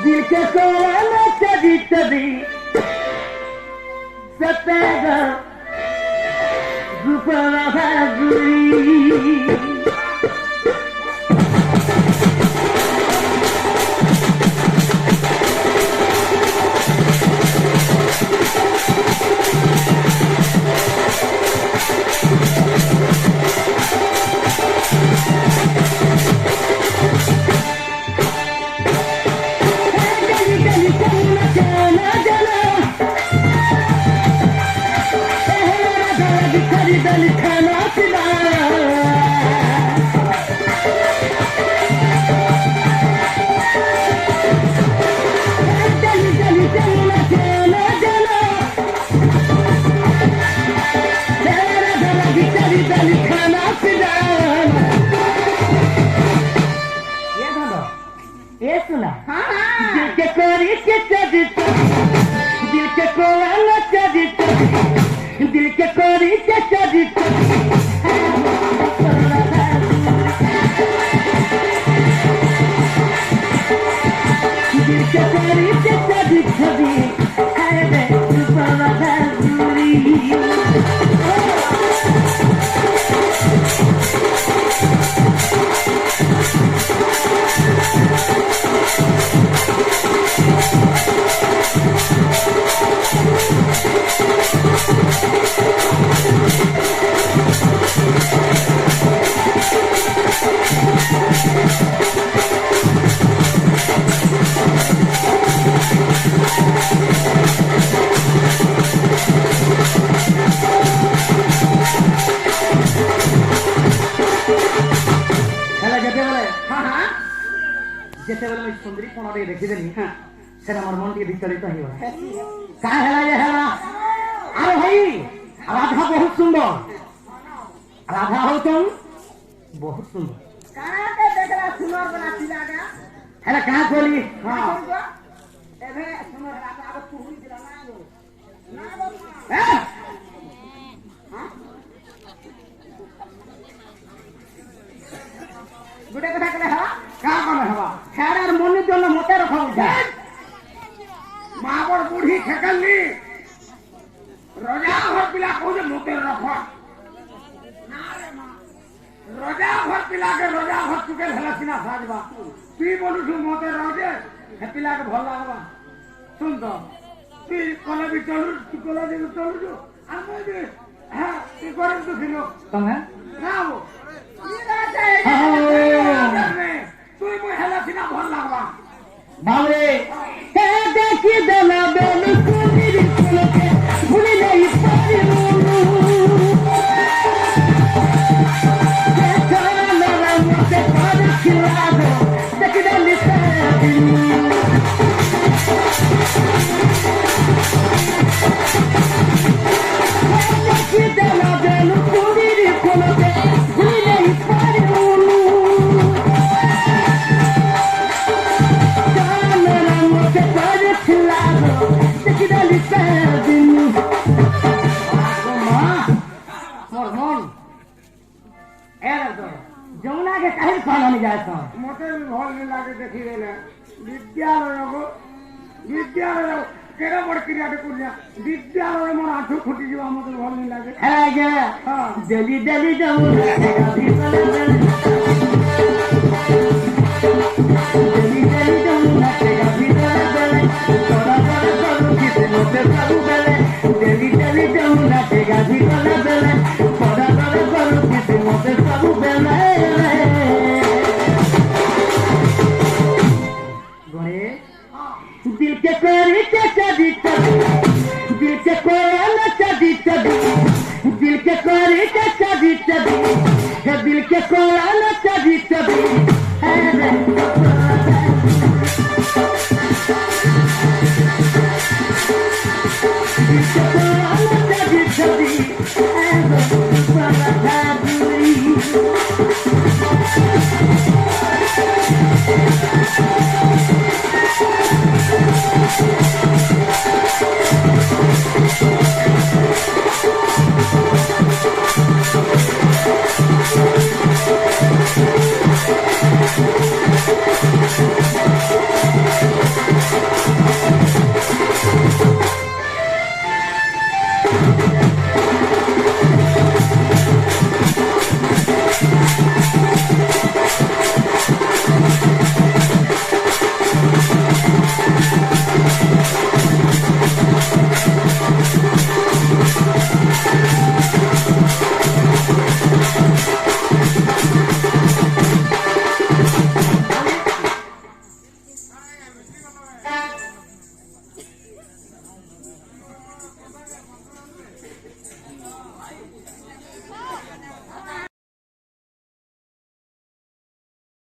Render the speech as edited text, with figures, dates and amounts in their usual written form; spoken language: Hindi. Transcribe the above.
दिल के कोने चली चली सतेगा रुपना भागुरी दिल के कोरी के चली दिल के कोरी के चली छवि है रे रुपना भागुरी जैसे बोले मैं सुंदरी कोना रे देखि देनी हां से हमर मन के विचलित होई का हैला ये हैला अरे भाई राधा बहुत सुंदर राधा हो तुम बहुत सुंदर कहां के देखला सुंदर बना दिलागा हैला कहां बोली हां एबे सुंदर राधा अब पुरी दिला ना हां गुडे कथा कले हवा का कोन हवा खेरार मन जन मते रखा बुझा मावर बूढ़ी ठेकली रजा भर पिला को जे मते रख ना रे मां रजा भर पिला के रजा भर चुके हला सिना साजबा तू बोलु छु मते रजे हे पिला के भल लागबा सुन तो तू कोले भी चलु तू कोले भी चलु जो हम भी हां तू करे तो खिलो तमे ना वो तू मो हला सिना भल लागबा बावरे ते देखि देला बेलु सुंदरी कोले भूली नहीं पारी जमुना के कहीं पाला नहीं जाता मोटे भी भल नहीं लागे देखी रे विद्यालय केरा बड़ क्रियाटे कुलिया विद्यालय मोर आठो खुटी जीवा मते भल नहीं लागे है गे हां जली जली जमुना के जली जली जमुना के भीतर थोड़ा थोड़ा करू किसे मते सब गले जली जली जमुना के भीतर थोड़ा थोड़ा करू किसे मते सब गले दिल के कोरी के